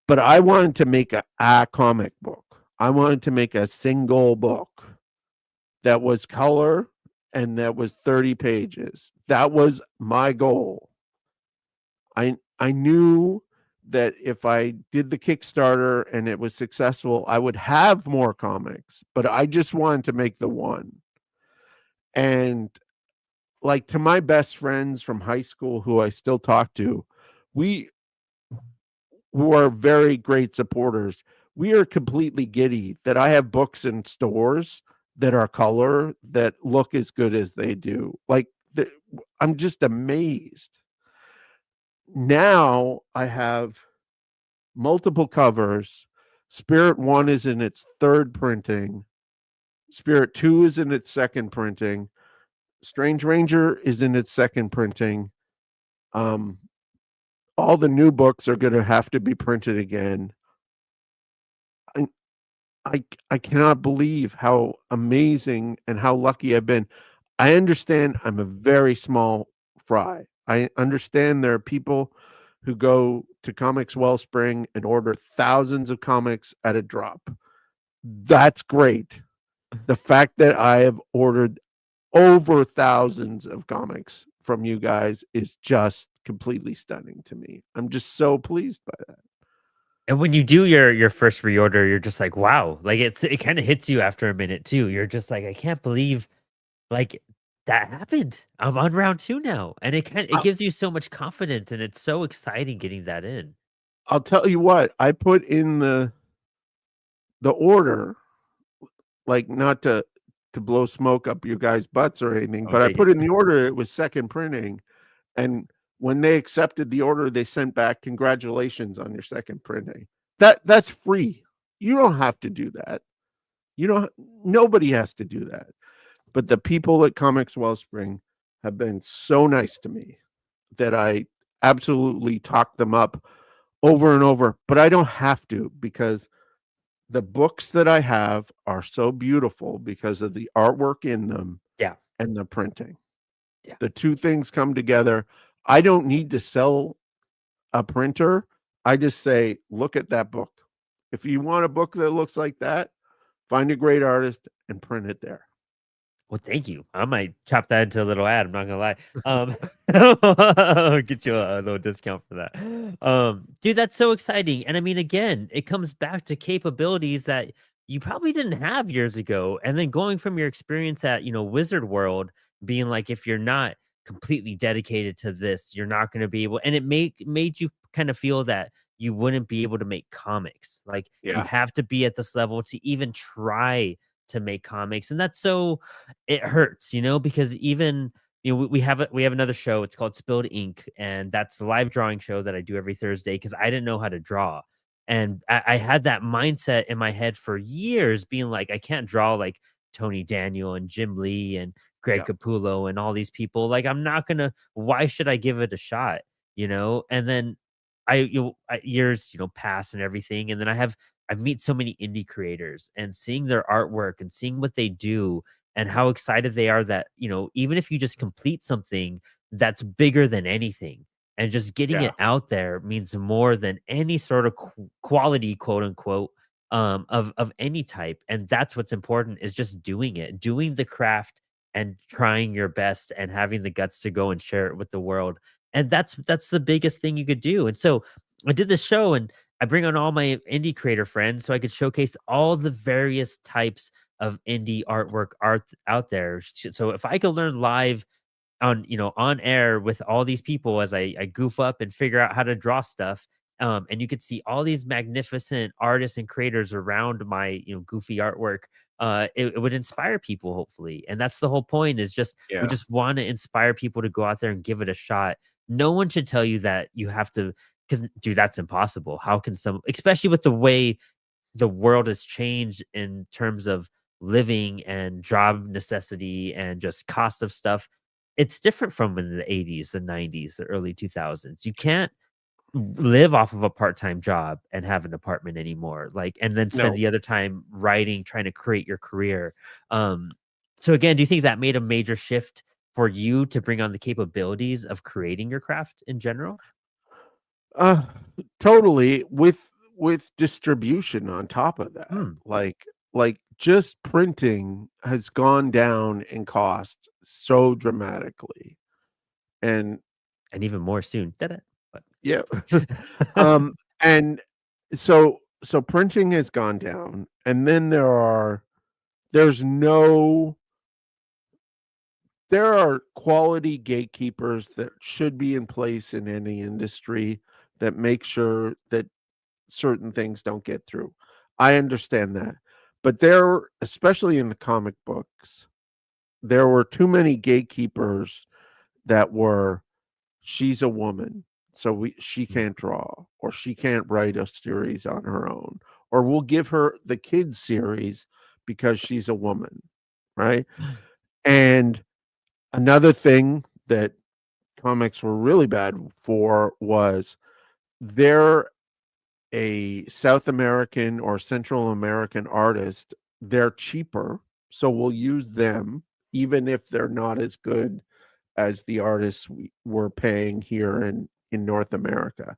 but I wanted to make a comic book. I wanted to make a single book that was color and that was 30 pages. That was my goal. I knew that if I did the Kickstarter and it was successful, I would have more comics, but I just wanted to make the one. And like to my best friends from high school who I still talk to, we who are very great supporters, we are completely giddy that I have books in stores that are color that look as good as they do. Like I'm just amazed. Now I have multiple covers. Spirit 1 is in its third printing. Spirit 2 is in its second printing. Strange Ranger is in its second printing. Um, all the new books are going to have to be printed again. I, I cannot believe how amazing and how lucky I've been. I understand I'm a very small fry. I understand there are people who go to Comix Wellspring and order thousands of comics at a drop. That's great. The fact that I have ordered over thousands of comics from you guys is just completely stunning to me. I'm just so pleased by that. And when you do your first reorder, you're just like, wow, like it kind of hits you after a minute too. You're just like, I can't believe like that happened. I'm on round 2 now. And it I- gives you so much confidence and it's so exciting getting that in. I'll tell you what, I put in the order, like not to blow smoke up you guys' butts or anything, I'll but I take it. put in the order. It was second printing, and when they accepted the order, they sent back congratulations on your second printing. That's free. You don't have to do that. You don't. Nobody has to do that. But the people at Comics Wellspring have been so nice to me that I absolutely talk them up over and over. But I don't have to, because the books that I have are so beautiful because of the artwork in them Yeah. and the printing. Yeah. The two things come together. I don't need to sell a printer. I just say, look at that book. If you want a book that looks like that, find a great artist and print it there. Well, thank you. I might chop that into a little ad. I'm not gonna lie. Get you a little discount for that. Dude, that's so exciting. And I mean, again, it comes back to capabilities that you probably didn't have years ago. And then going from your experience at, Wizard World, being like, if you're not completely dedicated to this, you're not gonna be able. And it made you kind of feel that you wouldn't be able to make comics. Like you Yeah. have to be at this level to even try to make comics. And that's so it hurts, because even we have another show. It's called Spilled Ink, and that's a live drawing show that I do every Thursday because I didn't know how to draw, and I had that mindset in my head for years, being like, I can't draw like Tony Daniel and Jim Lee and Greg Yeah. Capullo and all these people. Like, I'm not gonna. Why should I give it a shot? And then years pass and everything, and then I've meet so many indie creators and seeing their artwork and seeing what they do and how excited they are that, even if you just complete something that's bigger than anything and just getting Yeah. it out there means more than any sort of quality, quote unquote, of any type. And that's what's important is just doing it, doing the craft and trying your best and having the guts to go and share it with the world. And that's the biggest thing you could do. And so I did this show and I bring on all my indie creator friends so I could showcase all the various types of indie art out there. So if I could learn live on air with all these people as I goof up and figure out how to draw stuff. And you could see all these magnificent artists and creators around my goofy artwork. It would inspire people, hopefully, and that's the whole point. Is just we Yeah. just want to inspire people to go out there and give it a shot. No one should tell you that you have to, because dude, that's impossible. How can especially with the way the world has changed in terms of living and job necessity and just cost of stuff. It's different from in the 80s, the 90s, the early 2000s. You can't live off of a part-time job and have an apartment anymore. Like, and then spend No. the other time writing, trying to create your career. Um, so again, do you think that made a major shift for you to bring on the capabilities of creating your craft in general? Uh, totally, with distribution on top of that. Hmm. Like just printing has gone down in cost so dramatically. And And even more soon. Da-da. yeah. But And so printing has gone down, and then there's no there are quality gatekeepers that should be in place in any industry that make sure that certain things don't get through. I understand that. But there, especially in the comic books, there were too many gatekeepers that were, she's a woman, so she Mm. can't draw, or she can't write a series on her own, or we'll give her the kids series because she's a woman, right? And another thing that comics were really bad for was they're a South American or Central American artist, they're cheaper, so we'll use them even if they're not as good as the artists we're paying here in North America.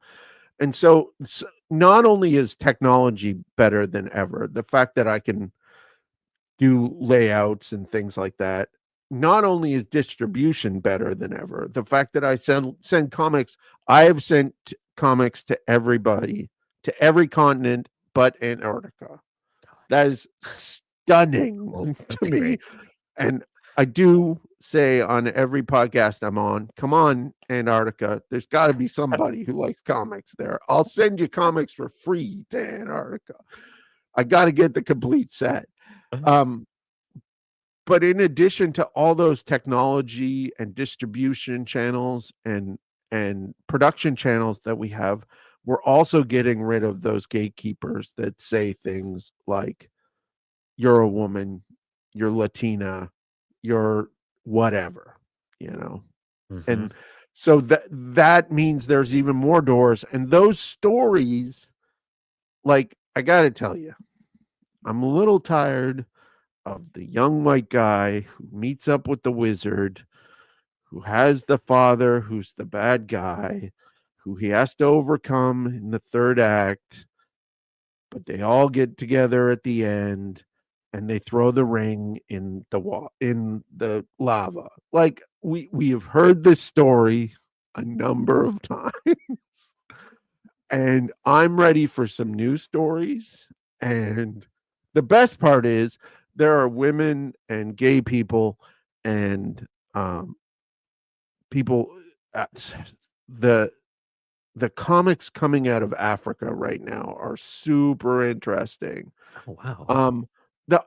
And so not only is technology better than ever, the fact that I can do layouts and things like that not only is distribution better than ever, the fact that I send comics, I have sent comics to everybody, to every continent but Antarctica. That is Well, stunning to that's me. great. And I do say on every podcast I'm on, come on, Antarctica. There's got to be somebody who likes comics there. I'll send you comics for free to Antarctica. I got to get the complete set. Um, but in addition to all those technology and distribution channels and production channels that we have, we're also getting rid of those gatekeepers that say things like you're a woman, you're Latina, you're whatever, you know. Mhm. And so that means there's even more doors, and those stories, like, I got to tell you, I'm a little tired of the young white guy who meets up with the wizard, who has the father who's the bad guy, who he has to overcome in the third act, but they all get together at the end and they throw the ring in the lava. Like, we have heard this story a number of times, and I'm ready for some new stories. And the best part is there are women and gay people and people, uh, the the comics coming out of Africa right now are super interesting. Oh, wow. Um,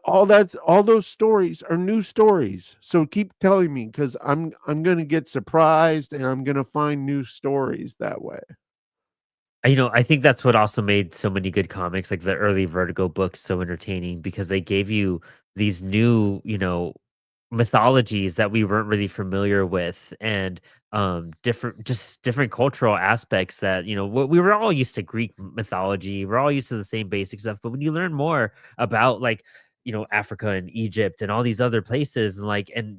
all those stories are new stories. So keep telling me, because I'm gonna get surprised and I'm gonna find new stories that way. I think that's what also made so many good comics, like the early Vertigo books, so entertaining because they gave you these new, mythologies that we weren't really familiar with, and different cultural aspects that we were all used to Greek mythology. We're all used to the same basic stuff, but when you learn more about like Africa and Egypt and all these other places, and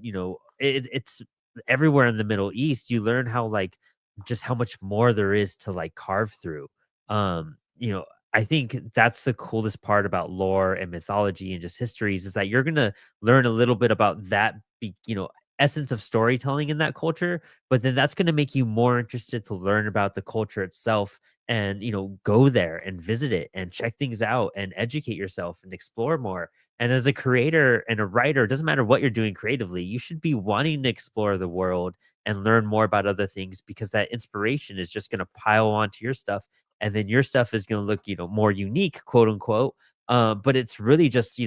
it's everywhere in the Middle East, you learn how like just how much more there is to like carve through. Um, you know, I think that's the coolest part about lore and mythology and just histories is that you're gonna learn a little bit about that essence of storytelling in that culture, but then that's gonna make you more interested to learn about the culture itself and go there and visit it and check things out and educate yourself and explore more. And as a creator and a writer, it doesn't matter what you're doing creatively, you should be wanting to explore the world and learn more about other things because that inspiration is just going to pile onto your stuff, and then your stuff is going to look more unique, quote unquote. But it's really just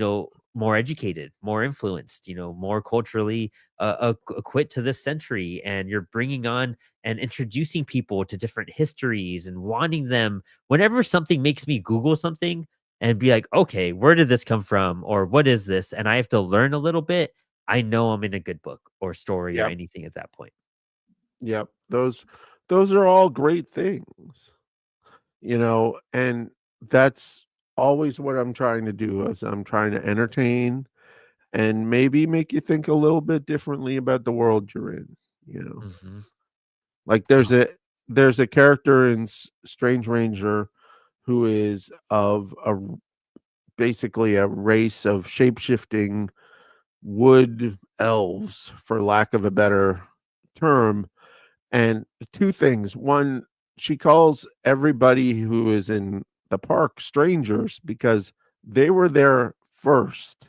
more educated, more influenced, more culturally equipped to this century, and you're bringing on and introducing people to different histories and wanting them whenever something makes me Google something and be like, okay, where did this come from, or what is this, and I have to learn a little bit. I know I'm in a good book or story or Yep. anything at that point. Yep. Those are all great things, and that's always what I'm trying to do is I'm trying to entertain and maybe make you think a little bit differently about the world you're in. Mhm. Like Oh, there's a character in Strange Ranger who is of basically a race of shape-shifting wood elves, for lack of a better term. And two things. One, she calls everybody who is in the park strangers because they were there first.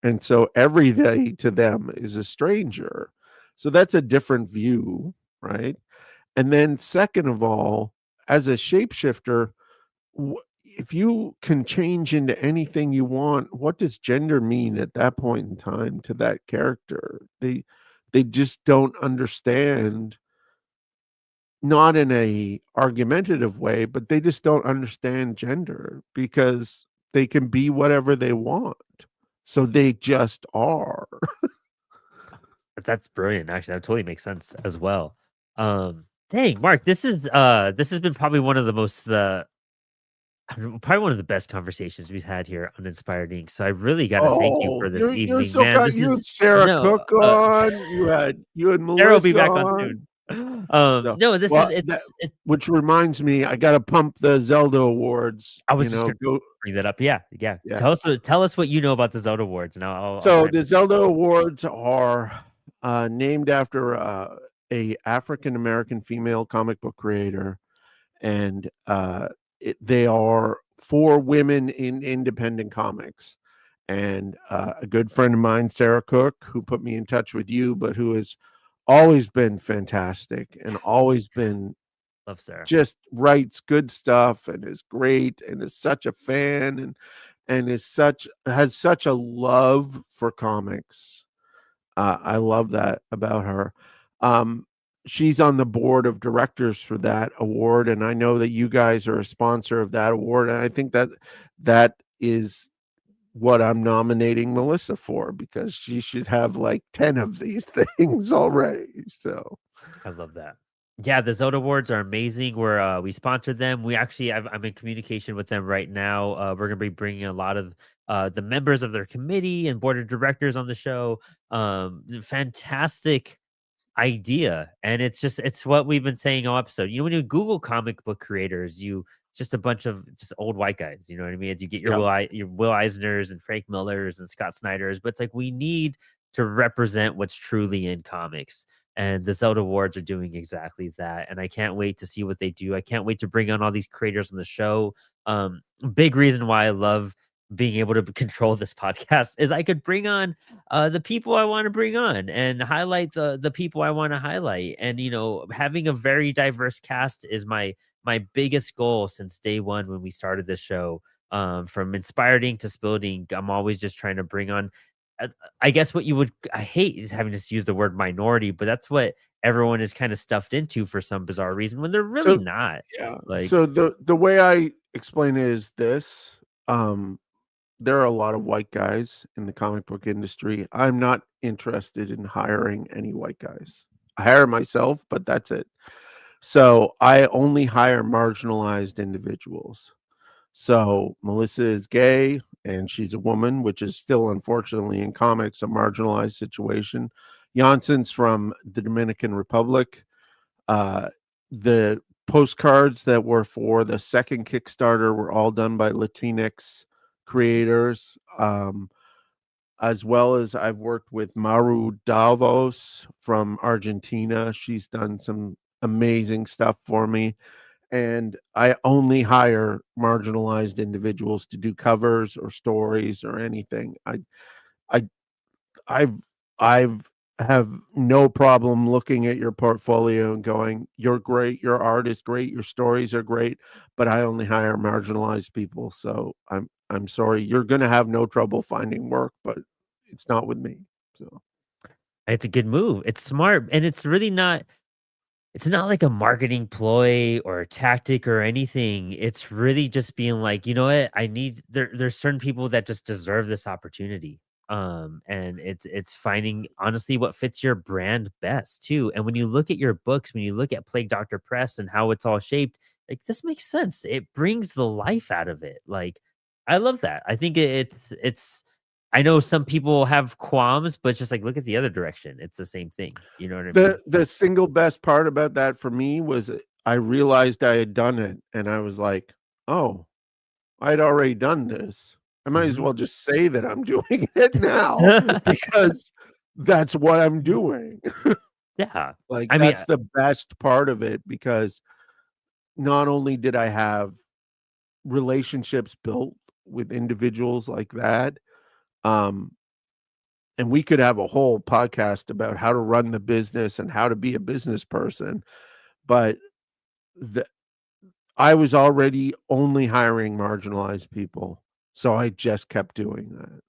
And so every day to them is a stranger. So that's a different view, right? And then, second of all, as a shapeshifter, if you can change into anything you want, what does gender mean at that point in time to that character? They just don't understand, not in a argumentative way, but they just don't understand gender because they can be whatever they want. So they just are. that's brilliant, actually, that totally makes sense as well. Dang, Mark, this has been probably one of the most the I don't know, probably one of the best conversations we've had here on Inspired Inc. So I really gotta thank you Oh, for this you're evening, so man. kind. This You is had Sarah no, Cook on, you had Sarah will be Melissa back on soon. on. So, No, this is well, that which reminds me, I gotta pump the Zelda awards, I was just gonna go bring that up. Yeah, yeah. yeah. Tell us what you know about the Zelda Awards, and I'll So chime the in. Zelda awards are named after a African American female comic book creator, and they are for women in independent comics. And a good friend of mine, Sarah Cook, who put me in touch with you, but who has always been fantastic and always been Love Sarah. just writes good stuff and is great and is such a fan, and is such has such a love for comics. I love that about her. Um, she's on the board of directors for that award, and I know that you guys are a sponsor of that award. And I think that that is what I'm nominating Melissa for, because she should have like 10 of these things already. So, I love that. Yeah, the Zelda Awards are amazing. We sponsored them. We actually, I'm in communication with them right now. We're gonna be bringing a lot of the members of their committee and board of directors on the show. Fantastic idea, and it's what we've been saying all episode. When you Google comic book creators, it's just a bunch of just old white guys. You know what I mean? You get yeah. Your Will Eisners and Frank Millers and Scott Snyders, but it's like we need to represent what's truly in comics. And the Zelda Awards are doing exactly that. And I can't wait to see what they do. I can't wait to bring on all these creators on the show. Big reason why I love being able to control this podcast is I could bring on the people I want to bring on and highlight the people I want to highlight. And having a very diverse cast is my biggest goal since day one when we started this show. From inspired ink to spilled ink, I'm always just trying to bring on. uh, I guess what you would I hate is having to use the word minority, but that's what everyone is kind of stuffed into for some bizarre reason when they're really So not. yeah. Like, So the way I explain it is this. There are a lot of white guys in the comic book industry. I'm not interested in hiring any white guys. I hire myself, but that's it. So I only hire marginalized individuals. So Melissa is gay and she's a woman, which is still unfortunately in comics a marginalized situation. Janssen's from the Dominican Republic. Uh, the postcards that were for the second Kickstarter were all done by Latinx creators, as well as I've worked with Maru Davos from Argentina. She's done some amazing stuff for me. And I only hire marginalized individuals to do covers or stories or anything. I I've I've have no problem looking at your portfolio and going, "You're great, your art is great, your stories are great, but I only hire marginalized people, so I'm sorry, you're gonna have no trouble finding work, but it's not with me." So, it's a good move. It's smart, and it's not like a marketing ploy or a tactic or anything. It's really just being like, you know what? There's certain people that just deserve this opportunity. And it's finding honestly what fits your brand best too. And when you look at your books, when you look at Plague Doctor Press and how it's all shaped, like this makes sense. It brings the life out of it. Like I love that. I think it's I know some people have qualms, but it's just like look at the other direction. It's the same thing. You know what I mean? the single best part about that for me was I realized I had done it, and I was like, "Oh, I'd already done this. I might as Mhm. well just say that I'm doing it now because that's what I'm doing." Yeah. Like, I mean, that's the best part of it, because not only did I have relationships built with individuals like that, um, and we could have a whole podcast about how to run the business and how to be a business person, but the I was already only hiring marginalized people, so I just kept doing that.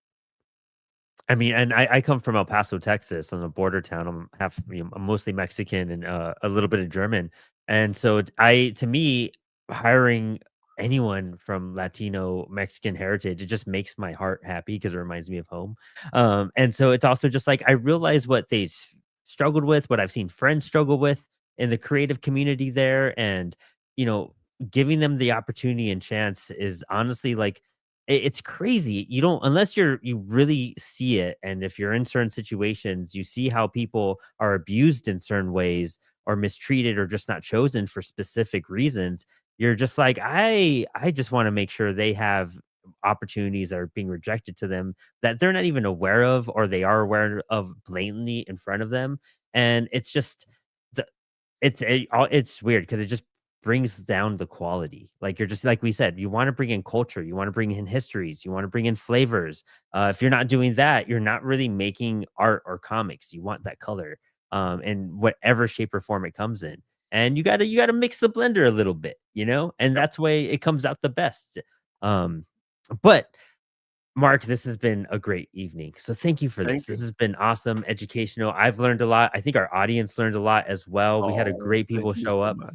and I come from El Paso, Texas, on a border town. I'm mostly Mexican and a little bit of German, and so to me, hiring anyone from Latino Mexican heritage, it just makes my heart happy because it reminds me of home. And so it's also just like I realize what they struggled with, what I've seen friends struggle with in the creative community there, and you know, giving them the opportunity and chance is honestly like it's crazy. You don't unless you really see it, and if you're in certain situations, you see how people are abused in certain ways or mistreated or just not chosen for specific reasons. You're just like, I just want to make sure they have opportunities are being rejected to them that they're not even aware of, or they are aware of blatantly in front of them. And it's just the it's weird because it just brings down the quality. Like, you're just like we said, you want to bring in culture, you want to bring in histories, you want to bring in flavors. If you're not doing that, you're not really making art or comics. You want that color, in whatever shape or form it comes in. And you gotta mix the blender a little bit, and Yep. that's way it comes out the best. Um, but Mark, this has been a great evening. So thank you for this. Thank This you. has been awesome, educational. I've learned a lot. I think our audience learned a lot as well. We had a Oh, great people thank you show so up. much.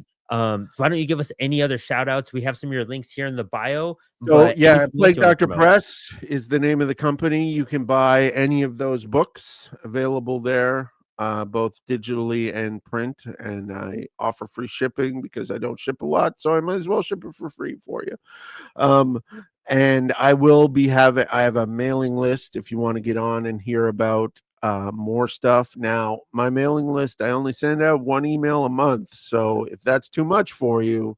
Why don't you give us any other shout outs? We have some of your links here in the bio, So but yeah, anything else Plague you want to Doctor promote? Press is the name of the company. You can buy any of those books available there, both digitally and print. And I offer free shipping because I don't ship a lot, so I might as well ship it for free for you. Um, and I have a mailing list if you want to get on and hear about more stuff. Now, my mailing list, I only send out one email a month. So if that's too much for you,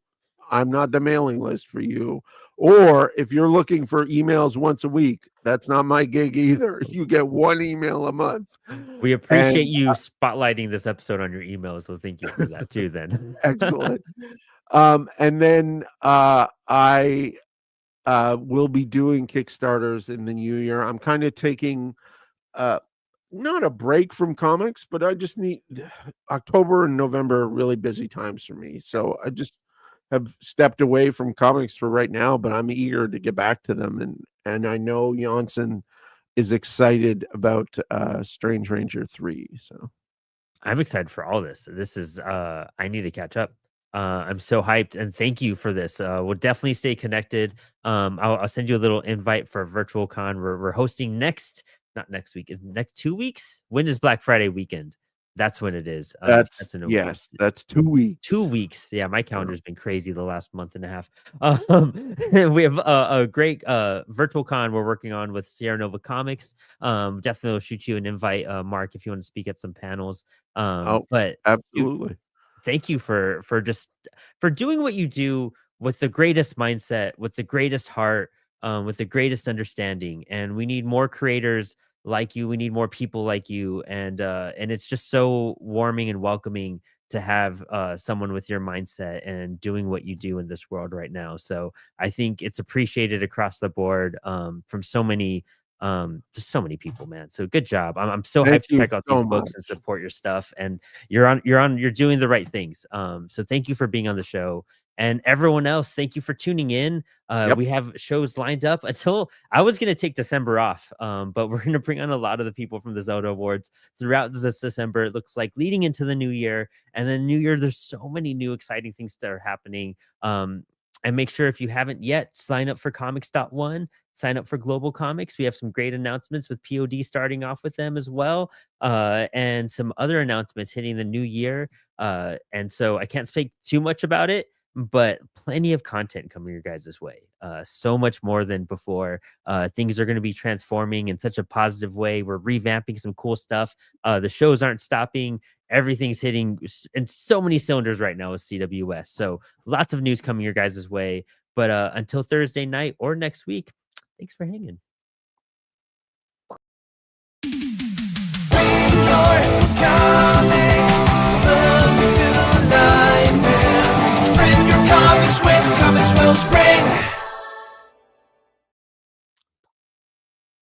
I'm not the mailing list for you. Or if you're looking for emails once a week, that's not my gig either. You get one email a month. We appreciate And you spotlighting this episode on your email. So thank you for that too, then. excellent. And then I will be doing Kickstarters in the new year. I'm kind of taking uh, not a break from comics, but I just need October and November are really busy times for me. So I just have stepped away from comics for right now, but I'm eager to get back to them. And I know Janssen is excited about Strange Ranger 3. So I'm excited for all this. This is I need to catch up. I'm so hyped, and thank you for this. We'll definitely stay connected. I'll send you a little invite for virtual con. We're hosting not next week, is next 2 weeks. When is Black Friday weekend? That's when it is. That's in a week. yes, that's 2 weeks. 2 weeks. Yeah, my Yeah. calendar's been crazy the last month and a half. We have a great virtual con we're working on with Sierra Nova Comics. Definitely will shoot you an invite, Mark, if you want to speak at some panels. Oh, But dude, absolutely. thank you for doing what you do with the greatest mindset, with the greatest heart, with the greatest understanding. And we need more creators like you. We need more people like you. And it's just so warming and welcoming to have someone with your mindset and doing what you do in this world right now. So I think it's appreciated across the board, from just so many people, man. So good job. I'm so Thank hyped to you check out these so books and much. support your stuff. And you're doing the right things. So thank you for being on the show. And everyone else, thank you for tuning in. Yep. We have shows lined up until I was going to take December off, but we're going to bring on a lot of the people from the Zelda Awards throughout this December. It looks like leading into the new year, and then New Year. There's so many new exciting things that are happening. And make sure if you haven't yet, sign up for Comics.one, sign up for Global Comics. We have some great announcements with POD starting off with them as well, and some other announcements hitting the new year. And so I can't speak too much about it, but plenty of content coming your guys' way. So much more than before. Things are going to be transforming in such a positive way. We're revamping some cool stuff. The shows aren't stopping. Everything's hitting in so many cylinders right now with CWS. So lots of news coming your guys' way. But until Thursday night or next week, thanks for hanging.